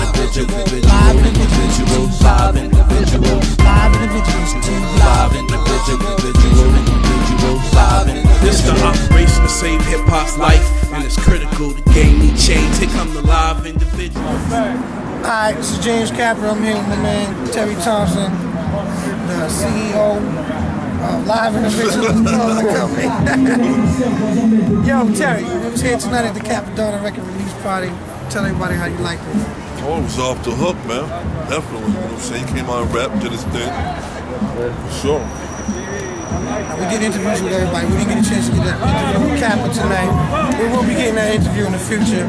individuals, live individuals, live individuals, live individuals, live individuals, live individuals. This the operation to save hip hop's life, and it's critical to gain need change. Here come the live individuals. Alright, this is James Cappra. I'm here with my man Terry Thompson, the CEO of Live Individuals Clothing Company. Yo, Terry, we was here tonight at the Cappra record release party. Tell everybody how you liked it. Oh, it was off the hook, man. Definitely. You know what I'm saying? He came out and rapped, did his thing. For sure. We did interviews with everybody. We didn't get a chance to get an interview with Cappra tonight. We will be getting that interview in the future.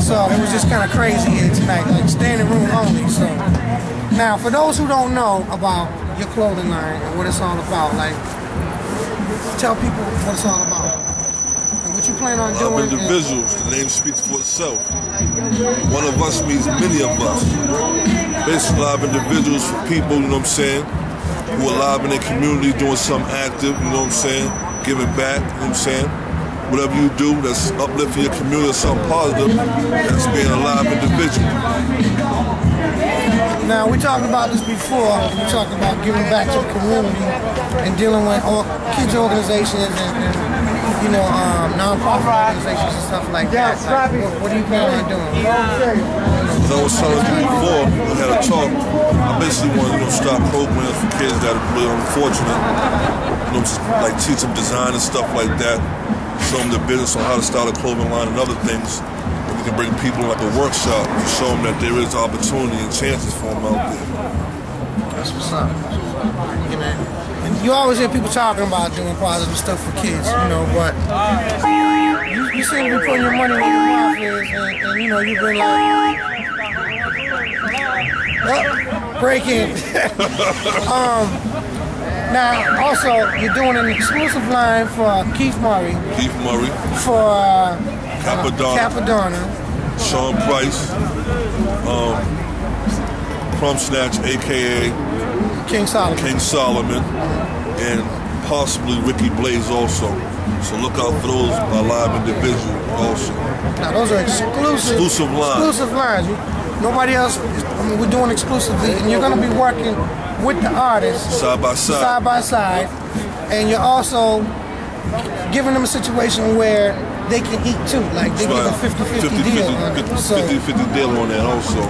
So it was just kind of crazy here tonight, like standing room only. So now, for those who don't know about your clothing line and what it's all about, like tell people what it's all about and what you plan on doing. Individuals, the name speaks for itself. One of us means many of us. Basically, live individuals for people, you know what I'm saying, who are live in their community, doing something active, you know what I'm saying, giving back, you know what I'm saying. Whatever you do that's uplifting your community or something positive, that's being a live individual. Now, we talked about this before, and we talked about giving back to the community and dealing with all kids organizations and you know, non-profit organizations and stuff like that. Like, what do you plan on doing? As I was telling you before, we had a talk. I basically want to, start programs for kids that are really unfortunate. You know, like teach them design and stuff like that. Show them the business on how to start a clothing line and other things. And we can bring people in like a workshop to show them that there is opportunity and chances for them out there. That's what's up. You know, and you always hear people talking about doing positive stuff for kids, you know, but you seem to be putting your money where your mouth is, and you know, you've been like, break in. Now, also, you're doing an exclusive line for Keith Murray. For Cappra. Sean Price. Crumb Snatch, a.k.a. King Solomon. And possibly Ricky Blaze also. So look out for those live individuals also. Now, those are exclusive lines. Exclusive lines. Nobody else, we're doing exclusively, and you're going to be working with the artists side by side, and you're also giving them a situation where they can eat too, like they get a 50-50 deal on it. 50-50 deal on that also.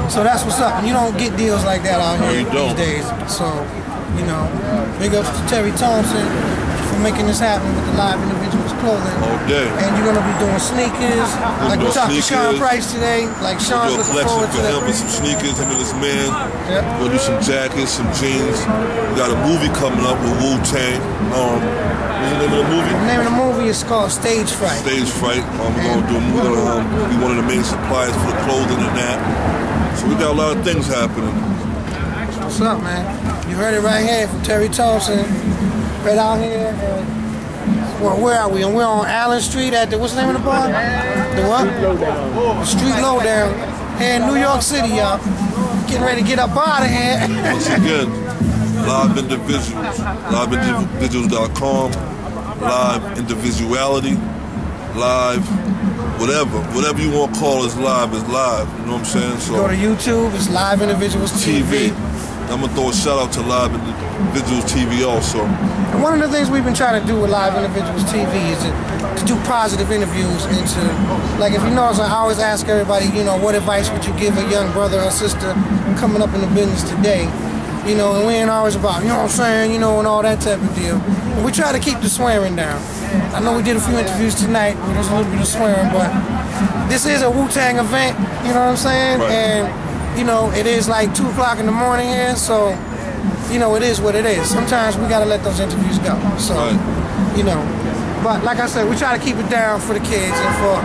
So that's what's up, and you don't get deals like that out here these days. So, you know, big ups to Terry Thompson for making this happen with the Live Individuals Clothing. All day. And you're going to be doing sneakers. Like we talked to Sean Price today. Like Sean's looking forward to that. With some sneakers, him and his man. Yep. We'll do some jackets, some jeans. We got a movie coming up with Wu-Tang. What's the name of the movie? The name of the movie is called Stage Fright. Stage Fright. We're going to do a movie. We're going to be one of the main suppliers for the clothing and that. So we got a lot of things happening. What's up, man? You heard it right here from Terry Thompson. Right out here. Well, where are we? And we're on Allen Street at the, what's the name of the bar? The what? The Street Lowdown. Here in New York City, y'all. Getting ready to get up out of here. Once again, Live Individuals. LiveIndividuals.com. Live Individuality. Live, whatever you want to call is live is live. You know what I'm saying? So go to YouTube, it's Live Individuals TV. I'm going to throw a shout out to Live Individuals TV also. And one of the things we've been trying to do with Live Individuals TV is to do positive interviews and to, like if you notice, I always ask everybody, you know, what advice would you give a young brother or sister coming up in the business today? You know, and we ain't always about, you know what I'm saying, you know, and all that type of deal. And we try to keep the swearing down. I know we did a few interviews tonight where there's a little bit of swearing, but this is a Wu-Tang event, you know what I'm saying? Right. And, you know, it is like 2 o'clock in the morning here, so, you know, it is what it is. Sometimes we gotta let those interviews go, so, you know. But like I said, we try to keep it down for the kids and for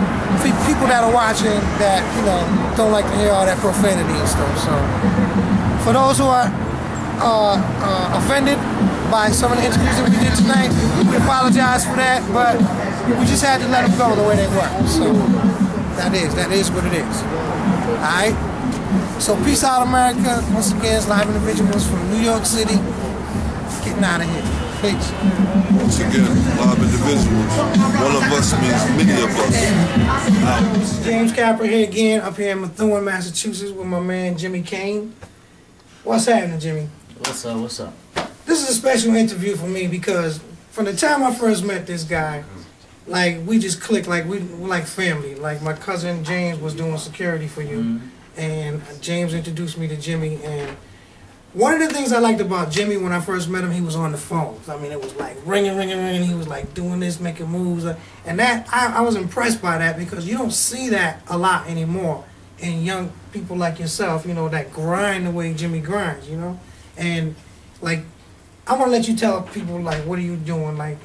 people that are watching that, you know, don't like to hear all that profanity and stuff, so. For those who are offended by some of the interviews that we did tonight, we apologize for that, but we just had to let them go the way they were. So that is what it is. Alright? So peace out, America. Once again, it's Live Individuals from New York City. Getting out of here. Please. Once again, live individuals. One of us means many of us. This is James Cappra here again, up here in Methuen, Massachusetts, with my man Jimmy Kang. What's happening, Jimmy? What's up? What's up? This is a special interview for me because from the time I first met this guy, like we just clicked, like we're like family. Like my cousin James was doing security for you, and James introduced me to Jimmy. And one of the things I liked about Jimmy when I first met him, he was on the phone. I mean, it was like ringing, ringing, ringing. He was like doing this, making moves, and that I was impressed by that because you don't see that a lot anymore in young people like yourself. You know, that grind the way Jimmy grinds. You know, and like I want to let you tell people like what are you doing, like.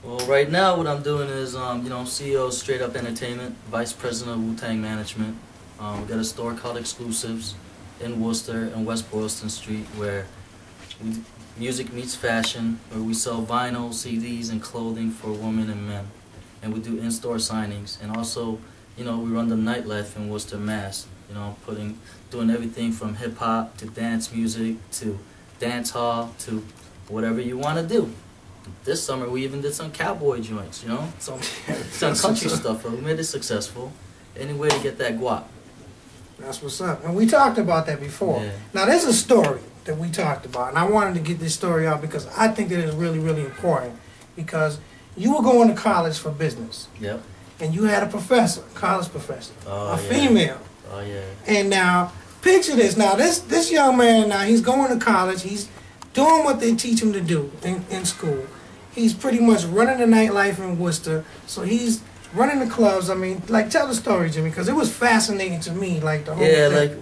Well, right now what I'm doing is, CEO of Straight Up Entertainment, Vice President of Tang Management. We got a store called Exclusives in Worcester and West Boylston Street where music meets fashion, where we sell vinyl, CDs, and clothing for women and men. And we do in-store signings. And also, we run the nightlife in Worcester, Mass. Doing everything from hip-hop to dance music to dance hall to whatever you want to do. This summer we even did some cowboy joints, some country stuff, but we made it successful. Any way to get that guap. That's what's up. And we talked about that before. Yeah. Now there's a story that we talked about, and I wanted to get this story out because I think that it's really, really important. Because you were going to college for business. Yep. And you had a professor, college professor, a female. Oh yeah. And now picture this. Now this young man, now he's going to college. He's doing what they teach him to do in school. He's pretty much running the nightlife in Worcester. So he's running the clubs. I mean, like, tell the story, Jimmy, because it was fascinating to me, like the whole thing. Like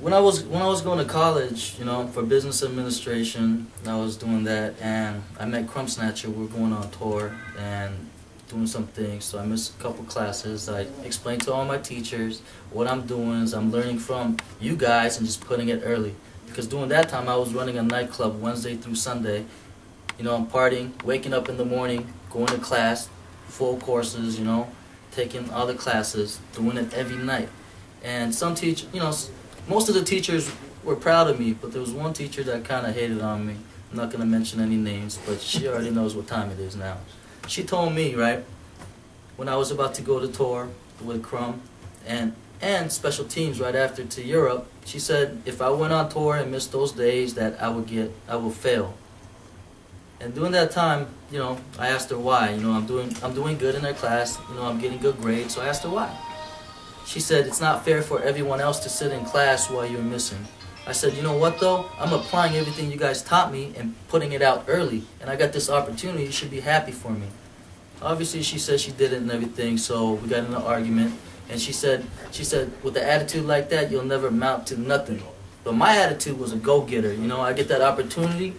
when I was going to college, for business administration, I was doing that, and I met Crumb Snatcher. We were going on tour and doing some things. So I missed a couple classes. I explained to all my teachers what I'm doing is I'm learning from you guys and just putting it early. Because during that time, I was running a nightclub Wednesday through Sunday. I'm partying, waking up in the morning, going to class, full courses, taking other classes, doing it every night. And some teachers, most of the teachers were proud of me, but there was one teacher that kind of hated on me. I'm not going to mention any names, but she already knows what time it is now. She told me, right, when I was about to go to tour with Crumb and special teams right after to Europe, she said if I went on tour and missed those days that I will fail. And during that time, I asked her why. I'm doing good in her class. I'm getting good grades. So I asked her why. She said it's not fair for everyone else to sit in class while you're missing. I said, you know what though? I'm applying everything you guys taught me and putting it out early. And I got this opportunity. You should be happy for me. Obviously, she said she did it and everything. So we got in an argument. And she said, with an attitude like that, you'll never amount to nothing. But my attitude was a go-getter. I get that opportunity,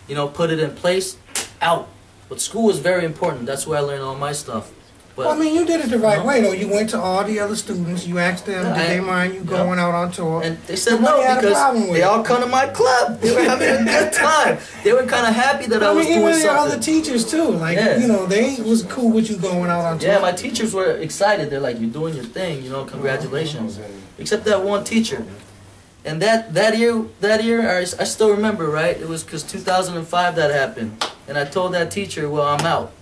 put it in place, out. But school is very important. That's where I learned all my stuff. But, well, I mean, you did it the right way, though. You went to all the other students. You asked them, did they mind you going out on tour? And they said no because they all come to my club. They were having a good time. They were kind of happy that I was doing something. Even your other teachers, too. Like, they was cool with you going out on tour. Yeah, my teachers were excited. They're like, you're doing your thing, congratulations. Except that one teacher. And that year, I still remember, right? It was because 2005 that happened. And I told that teacher, well, I'm out.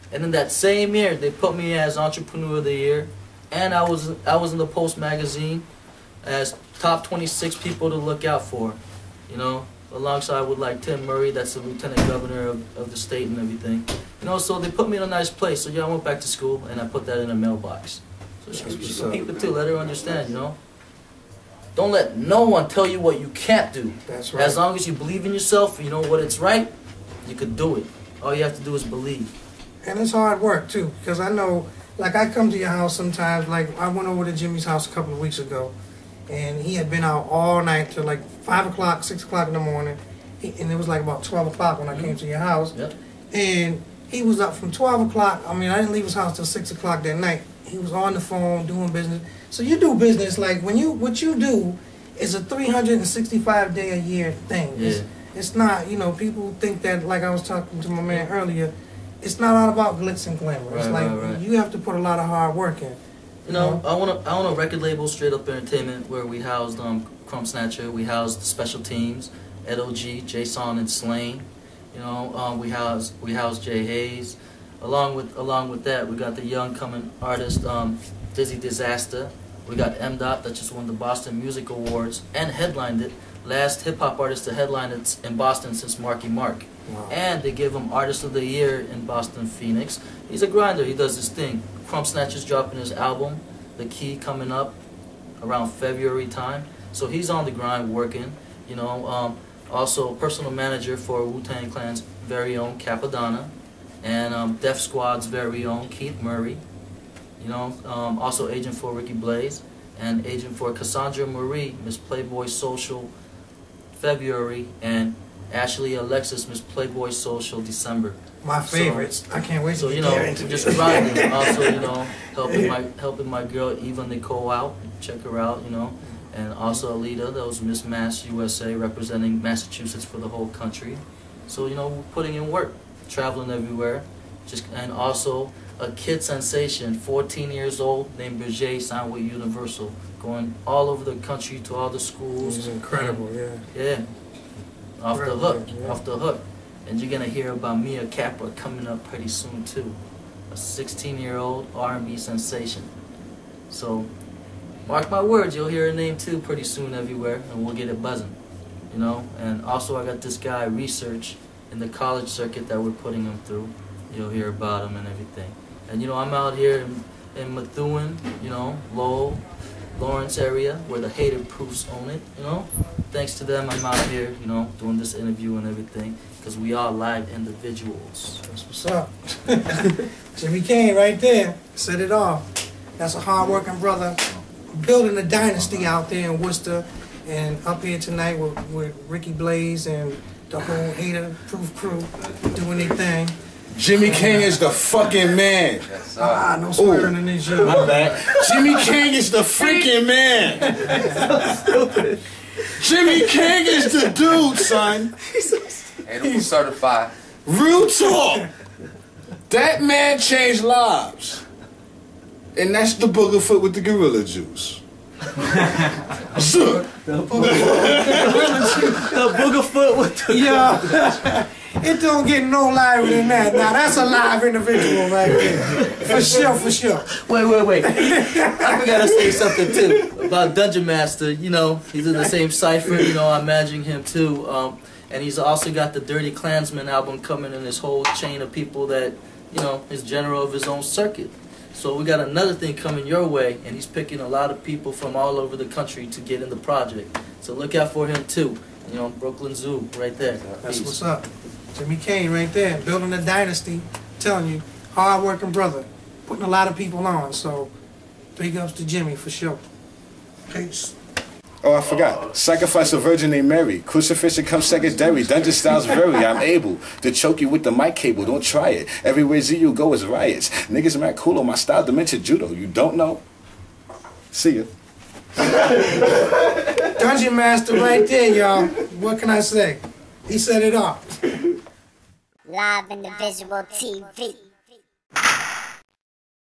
And then that same year, they put me as Entrepreneur of the Year. And I was in the Post magazine as top 26 people to look out for. Alongside with like Tim Murray, that's the Lieutenant Governor of the state and everything. So they put me in a nice place. So yeah, I went back to school and I put that in a mailbox. So she could keep it too, let her understand, Don't let no one tell you what you can't do. That's right. As long as you believe in yourself, you know what it's right, you could do it. All you have to do is believe. And it's hard work, too, because I know, like, I come to your house sometimes. Like, I went over to Jimmy's house a couple of weeks ago, and he had been out all night till, like, 5 o'clock, 6 o'clock in the morning, and it was, like, about 12 o'clock when I came to your house. Yep. And he was up from 12 o'clock. I mean, I didn't leave his house till 6 o'clock that night. He was on the phone doing business. So you do business, like, what you do is a 365-day-a-year thing. Yeah. It's not, people think that, like I was talking to my man earlier, it's not all about glitz and glamour. It's like you have to put a lot of hard work in. I want a record label, Straight Up Entertainment, where we housed Crumb Snatcher, we housed the special teams, Ed O.G., Jason, and Slain. You know, we house Jay Hayes. Along with that, we got the young coming artist Dizzy Disaster. We got M. Dot that just won the Boston Music Awards and headlined it. Last hip hop artist to headline it in Boston since Marky Mark. Wow. And they give him Artist of the Year in Boston Phoenix. He's a grinder. He does his thing. Crump Snatcher's dropping his album, The Key, coming up around February time. So he's on the grind working. You know, also personal manager for Wu-Tang Clan's very own Cappra, and Def Squad's very own Keith Murray. You know, also agent for Ricky Blaze and agent for Cassandra Marie, Miss Playboy Social, February, and Ashley Alexis, Miss Playboy Social, December. My favorites. So, I can't wait to you know, just grinding. Also, you know, helping my girl Eva Nicole out. Check her out, you know. And also Alita, that was Miss Mass USA, representing Massachusetts for the whole country. So, you know, we're putting in work, traveling everywhere. And also a kid sensation, 14 years old, named Berger, signed with Universal, going all over the country to all the schools. He's incredible, yeah. Yeah. Off the hook, off the hook. And you're gonna hear about Mia Cappra coming up pretty soon too. A 16-year-old R&B sensation. So, mark my words, you'll hear her name too pretty soon everywhere, and we'll get it buzzing. You know? And also I got this guy, Research, in the college circuit that we're putting him through. You'll hear about him and everything. And you know, I'm out here in Methuen, you know, Lowell, Lawrence area, where the Hated Proofs own it, you know. Thanks to them, I'm out here, you know, doing this interview and everything, because we are live individuals. That's what's up. Jimmy Kang right there, set it off. That's a hard-working brother, building a dynasty out there in Worcester, and up here tonight with Ricky Blaze and the whole Hated Proof crew doing their thing. Jimmy Kang is the fucking man. Yes, no swearing in this shit. My bad. Jimmy Kang is the freaking man. So stupid. Jimmy Kang is the dude, son. Animal certified. Real talk. That man changed lives. And that's the booger foot with the gorilla juice. The booger foot with the yeah. It don't get no liver than that. Now that's a live individual right there. For sure, for sure. Wait. I forgot to say something too about Dungeon Master. You know, he's in the same cipher. You know, I'm managing him too. And he's also got the Dirty Klansman album coming in this whole chain of people that, you know, is general of his own circuit. So we got another thing coming your way, and he's picking a lot of people from all over the country to get in the project. So look out for him too. You know, Brooklyn Zoo right there. That's what's up. Jimmy Kang right there, building a dynasty. Telling you, hard-working brother, putting a lot of people on. So big ups to Jimmy for sure. Peace. Oh, I forgot. Sacrifice a virgin named Mary. Crucifixion comes secondary. Dungeon style's very. I'm able to choke you with the mic cable. Don't try it. Everywhere you go is riots. Niggas mad cool on my style, dementia judo. You don't know? See ya. Dungeon Master right there, y'all. What can I say? He set it off. Live in the visual TV.